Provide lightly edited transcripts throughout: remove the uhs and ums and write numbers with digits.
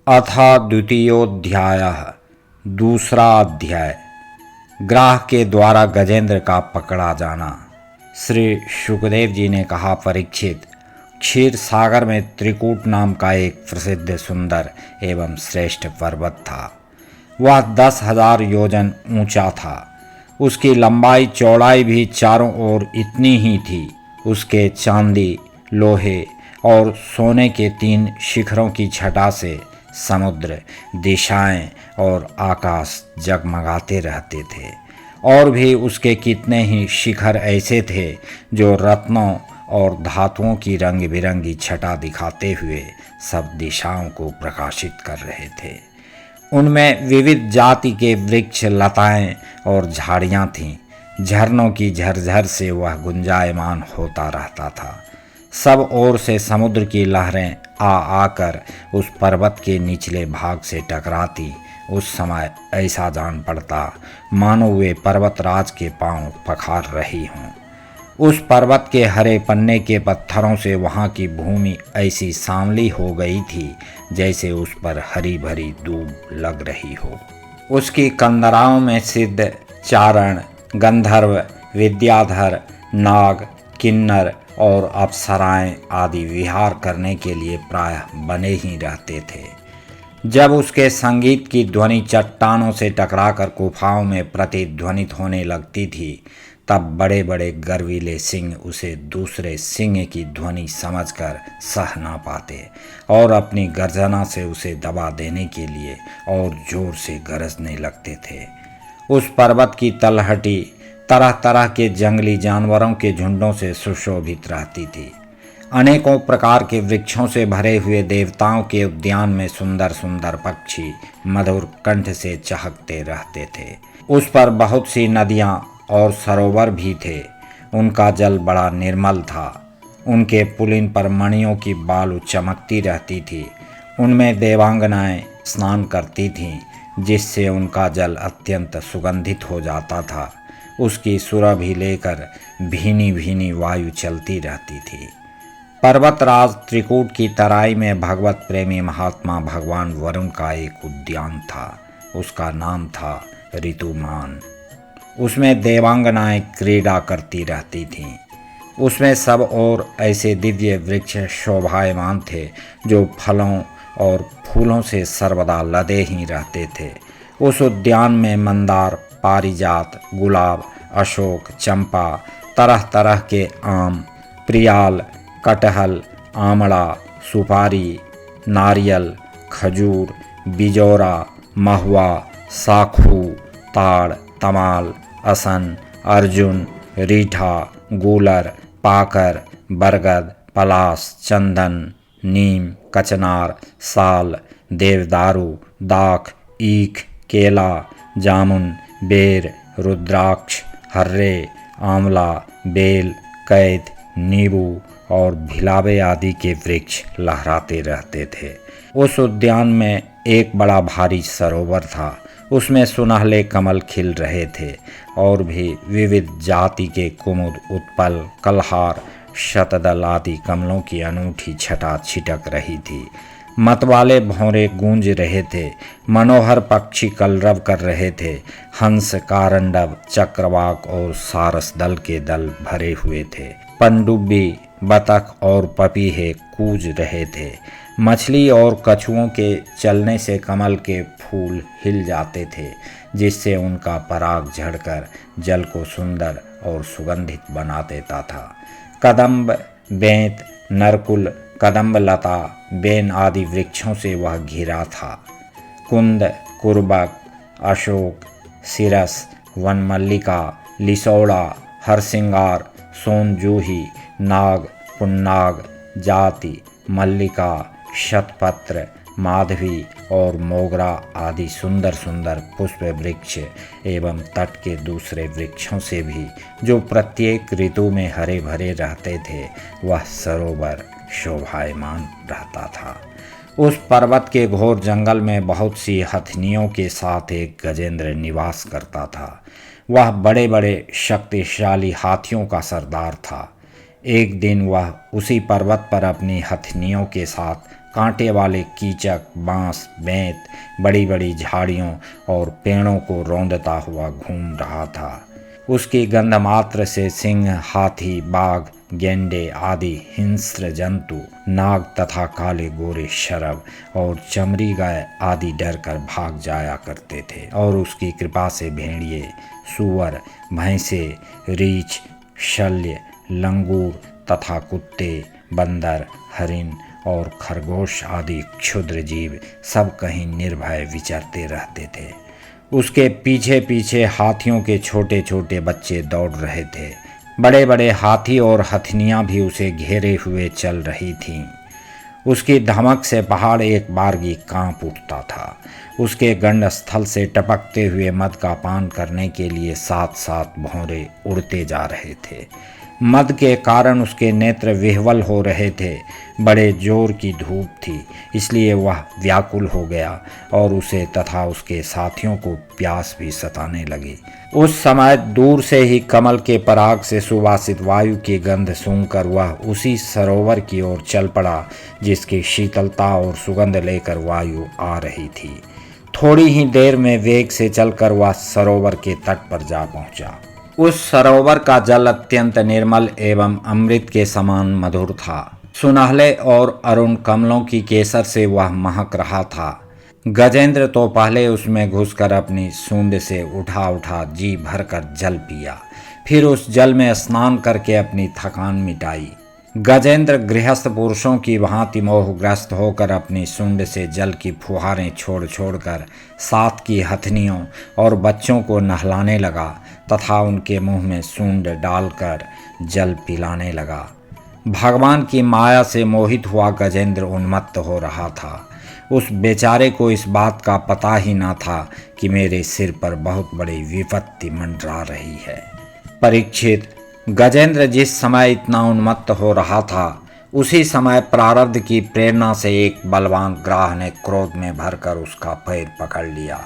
अथ द्वितीयोऽध्यायः। दूसरा अध्याय। ग्राह के द्वारा गजेंद्र का पकड़ा जाना। श्री शुकदेव जी ने कहा, परीक्षित, क्षीर सागर में त्रिकूट नाम का एक प्रसिद्ध सुंदर एवं श्रेष्ठ पर्वत था। वह 10,000 योजन ऊंचा था। उसकी लंबाई चौड़ाई भी चारों ओर इतनी ही थी। उसके चांदी, लोहे और सोने के 3 शिखरों की छटा से समुद्र, दिशाएं और आकाश जगमगाते रहते थे। और भी उसके कितने ही शिखर ऐसे थे जो रत्नों और धातुओं की रंग बिरंगी छटा दिखाते हुए सब दिशाओं को प्रकाशित कर रहे थे। उनमें विविध जाति के वृक्ष, लताएं और झाड़ियां थीं। झरनों की झरझर से वह गुंजायमान होता रहता था। सब ओर से समुद्र की लहरें आ आकर उस पर्वत के निचले भाग से टकराती। उस समय ऐसा जान पड़ता मानो वे पर्वतराज के पांव पखार रही हों। उस पर्वत के हरे पन्ने के पत्थरों से वहाँ की भूमि ऐसी सांवली हो गई थी जैसे उस पर हरी भरी दूब लग रही हो। उसकी कंदराओं में सिद्ध, चारण, गंधर्व, विद्याधर, नाग, किन्नर और अप्सराएं आदि विहार करने के लिए प्रायः बने ही रहते थे। जब उसके संगीत की ध्वनि चट्टानों से टकराकर गुफाओं में प्रतिध्वनित होने लगती थी, तब बड़े बड़े गर्वीले सिंह उसे दूसरे सिंह की ध्वनि समझकर सह ना पाते और अपनी गर्जना से उसे दबा देने के लिए और जोर से गरजने लगते थे। उस पर्वत की तलहटी तरह तरह के जंगली जानवरों के झुंडों से सुशोभित रहती थी। अनेकों प्रकार के वृक्षों से भरे हुए देवताओं के उद्यान में सुंदर सुंदर पक्षी मधुर कंठ से चहकते रहते थे। उस पर बहुत सी नदियाँ और सरोवर भी थे। उनका जल बड़ा निर्मल था। उनके पुलिन पर मणियों की बालू चमकती रहती थी। उनमें देवांगनाएं स्नान करती थीं, जिससे उनका जल अत्यंत सुगंधित हो जाता था। उसकी सुरभि लेकर भीनी भीनी वायु चलती रहती थी। पर्वतराज त्रिकूट की तराई में भगवत प्रेमी महात्मा भगवान वरुण का एक उद्यान था। उसका नाम था ऋतुमान। उसमें देवांगनाएं क्रीड़ा करती रहती थीं। उसमें सब ओर ऐसे दिव्य वृक्ष शोभायमान थे जो फलों और फूलों से सर्वदा लदे ही रहते थे। उस उद्यान में मंदार, पारिजात, गुलाब, अशोक, चंपा, तरह तरह के आम, प्रियाल, कटहल, आमड़ा, सुपारी, नारियल, खजूर, बिजौरा, महुआ, साखू, ताड़, तमाल, असन, अर्जुन, रीठा, गूलर, पाकर, बरगद, पलास, चंदन, नीम, कचनार, साल, देवदारू, दाख, ईख, केला, जामुन, बेर, रुद्राक्ष, हर्रे, आंवला, बेल, कैद, नींबू और भिलावे आदि के वृक्ष लहराते रहते थे। उस उद्यान में एक बड़ा भारी सरोवर था। उसमें सुनहले कमल खिल रहे थे और भी विविध जाति के कुमुद, उत्पल, कलहार, शतदल आदि कमलों की अनूठी छटा छिटक रही थी। मतवाले भौरे गूंज रहे थे। मनोहर पक्षी कलरव कर रहे थे। हंस, कारंडव, चक्रवाक और सारस दल के दल भरे हुए थे। पनडुब्बी, बतख और पपीहे कूज रहे थे। मछली और कछुओं के चलने से कमल के फूल हिल जाते थे, जिससे उनका पराग झड़कर जल को सुंदर और सुगंधित बना देता था। कदम्ब, बेंत, नरकुल, कदम्ब लता, बेन आदि वृक्षों से वह घिरा था। कुंद, कुर्बक, अशोक, सिरस, वनमल्लिका, लिसौड़ा, हरसिंगार, सोनजूही, नाग, पुन्नाग, जाति, मल्लिका, शतपत्र, माधवी और मोगरा आदि सुंदर सुंदर पुष्प वृक्ष एवं तट के दूसरे वृक्षों से भी, जो प्रत्येक ऋतु में हरे भरे रहते थे, वह सरोवर शोभायमान रहता था। उस पर्वत के घोर जंगल में बहुत सी हथनियों के साथ एक गजेंद्र निवास करता था। वह बड़े बड़े शक्तिशाली हाथियों का सरदार था। एक दिन वह उसी पर्वत पर अपनी हथनियों के साथ कांटे वाले कीचक, बांस, बेंत, बड़ी बड़ी झाड़ियों और पेड़ों को रौंदता हुआ घूम रहा था। उसकी गंध मात्र से सिंह, हाथी, बाघ, गेंडे आदि हिंस्र जंतु, नाग तथा काले गोरे शरभ और चमड़ी गाय आदि डर कर भाग जाया करते थे और उसकी कृपा से भेड़िए, सूअर, भैंसे, रीछ, शल्य, लंगूर तथा कुत्ते, बंदर, हरिण और खरगोश आदि क्षुद्र जीव सब कहीं निर्भय विचरते रहते थे। उसके पीछे पीछे हाथियों के छोटे छोटे बच्चे दौड़ रहे थे। बड़े बड़े हाथी और हथनियाँ भी उसे घेरे हुए चल रही थीं। उसकी धमक से पहाड़ एक बारगी कांप उठता था। उसके गंड स्थल से टपकते हुए मद का पान करने के लिए सात सात भौरे उड़ते जा रहे थे। मद के कारण उसके नेत्र विह्वल हो रहे थे। बड़े जोर की धूप थी, इसलिए वह व्याकुल हो गया और उसे तथा उसके साथियों को प्यास भी सताने लगी। उस समय दूर से ही कमल के पराग से सुवासित वायु की गंध सूंघकर वह उसी सरोवर की ओर चल पड़ा जिसकी शीतलता और सुगंध लेकर वायु आ रही थी। थोड़ी ही देर में वेग से चलकर वह सरोवर के तट पर जा पहुंचा। उस सरोवर का जल अत्यंत निर्मल एवं अमृत के समान मधुर था। सुनहले और अरुण कमलों की केसर से वह महक रहा था। गजेंद्र तो पहले उसमें घुसकर अपनी सूंड से उठा उठा जी भरकर जल पिया, फिर उस जल में स्नान करके अपनी थकान मिटाई। गजेंद्र गृहस्थ पुरुषों की भांति मोहग्रस्त होकर अपनी सूंड से जल की फुहारें छोड़ छोड़कर साथ की हथनियों और बच्चों को नहलाने लगा तथा उनके मुंह में सूंड डालकर जल पिलाने लगा। भगवान की माया से मोहित हुआ गजेंद्र उन्मत्त हो रहा था। उस बेचारे को इस बात का पता ही ना था कि मेरे सिर पर बहुत बड़ी विपत्ति मंडरा रही है। परीक्षित, गजेंद्र जिस समय इतना उन्मत्त हो रहा था, उसी समय प्रारब्ध की प्रेरणा से एक बलवान ग्राह ने क्रोध में भरकर उसका पैर पकड़ लिया।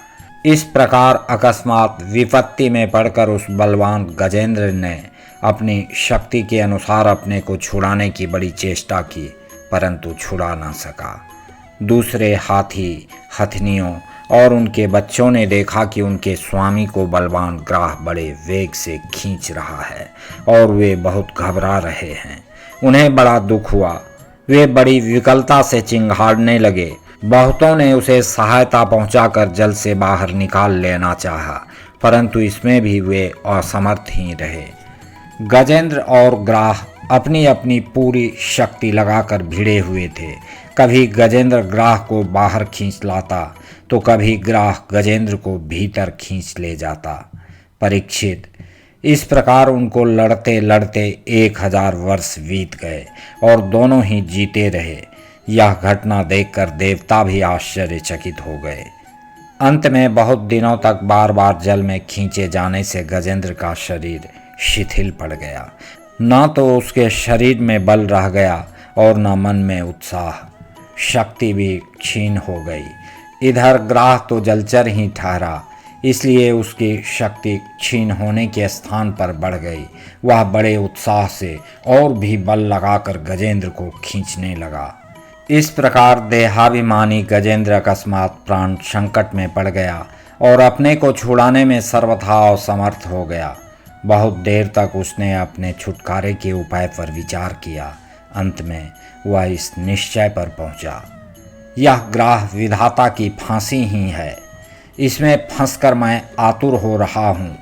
इस प्रकार अकस्मात विपत्ति में पड़कर उस बलवान गजेंद्र ने अपनी शक्ति के अनुसार अपने को छुड़ाने की बड़ी चेष्टा की, परंतु छुड़ा ना सका। दूसरे हाथी, हथनियों और उनके बच्चों ने देखा कि उनके स्वामी को बलवान ग्राह बड़े वेग से खींच रहा है और वे बहुत घबरा रहे हैं। उन्हें बड़ा दुख हुआ। वे बड़ी विकलता से चिंघाड़ने लगे। बहुतों ने उसे सहायता पहुंचाकर जल से बाहर निकाल लेना चाहा, परंतु इसमें भी वे असमर्थ ही रहे। गजेंद्र और ग्राह अपनी अपनी पूरी शक्ति लगाकर भिड़े हुए थे। कभी गजेंद्र ग्राह को बाहर खींच लाता तो कभी ग्राह गजेंद्र को भीतर खींच ले जाता। परीक्षित, इस प्रकार उनको लड़ते लड़ते 1000 वर्ष बीत गए और दोनों ही जीते रहे। यह घटना देखकर देवता भी आश्चर्यचकित हो गए। अंत में बहुत दिनों तक बार बार जल में खींचे जाने से गजेंद्र का शरीर शिथिल पड़ गया। न तो उसके शरीर में बल रह गया और न मन में उत्साह। शक्ति भी क्षीण हो गई। इधर ग्राह तो जलचर ही ठहरा, इसलिए उसकी शक्ति क्षीण होने के स्थान पर बढ़ गई। वह बड़े उत्साह से और भी बल लगाकर गजेंद्र को खींचने लगा। इस प्रकार देहाभिमानी गजेंद्र अकस्मात प्राण संकट में पड़ गया और अपने को छुड़ाने में सर्वथा असमर्थ हो गया। बहुत देर तक उसने अपने छुटकारे के उपाय पर विचार किया। अंत में वह इस निश्चय पर पहुंचा, यह ग्राह विधाता की फांसी ही है। इसमें फंसकर मैं आतुर हो रहा हूँ।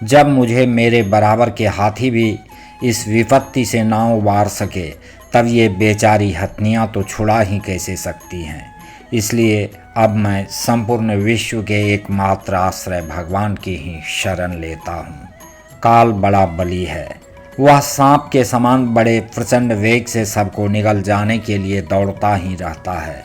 जब मुझे मेरे बराबर के हाथी भी इस विपत्ति से ना उबार सके, तब ये बेचारी हथनियाँ तो छुड़ा ही कैसे सकती हैं। इसलिए अब मैं संपूर्ण विश्व के एकमात्र आश्रय भगवान की ही शरण लेता हूँ। काल बड़ा बली है। वह सांप के समान बड़े प्रचंड वेग से सबको निगल जाने के लिए दौड़ता ही रहता है।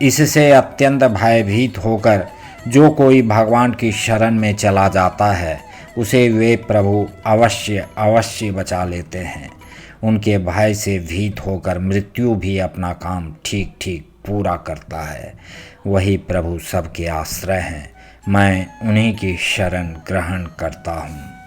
इससे अत्यंत भयभीत होकर जो कोई भगवान की शरण में चला जाता है, उसे वे प्रभु अवश्य अवश्य बचा लेते हैं। उनके भय से भीत होकर मृत्यु भी अपना काम ठीक ठीक पूरा करता है। वही प्रभु सबके आश्रय हैं। मैं उन्हीं की शरण ग्रहण करता हूँ।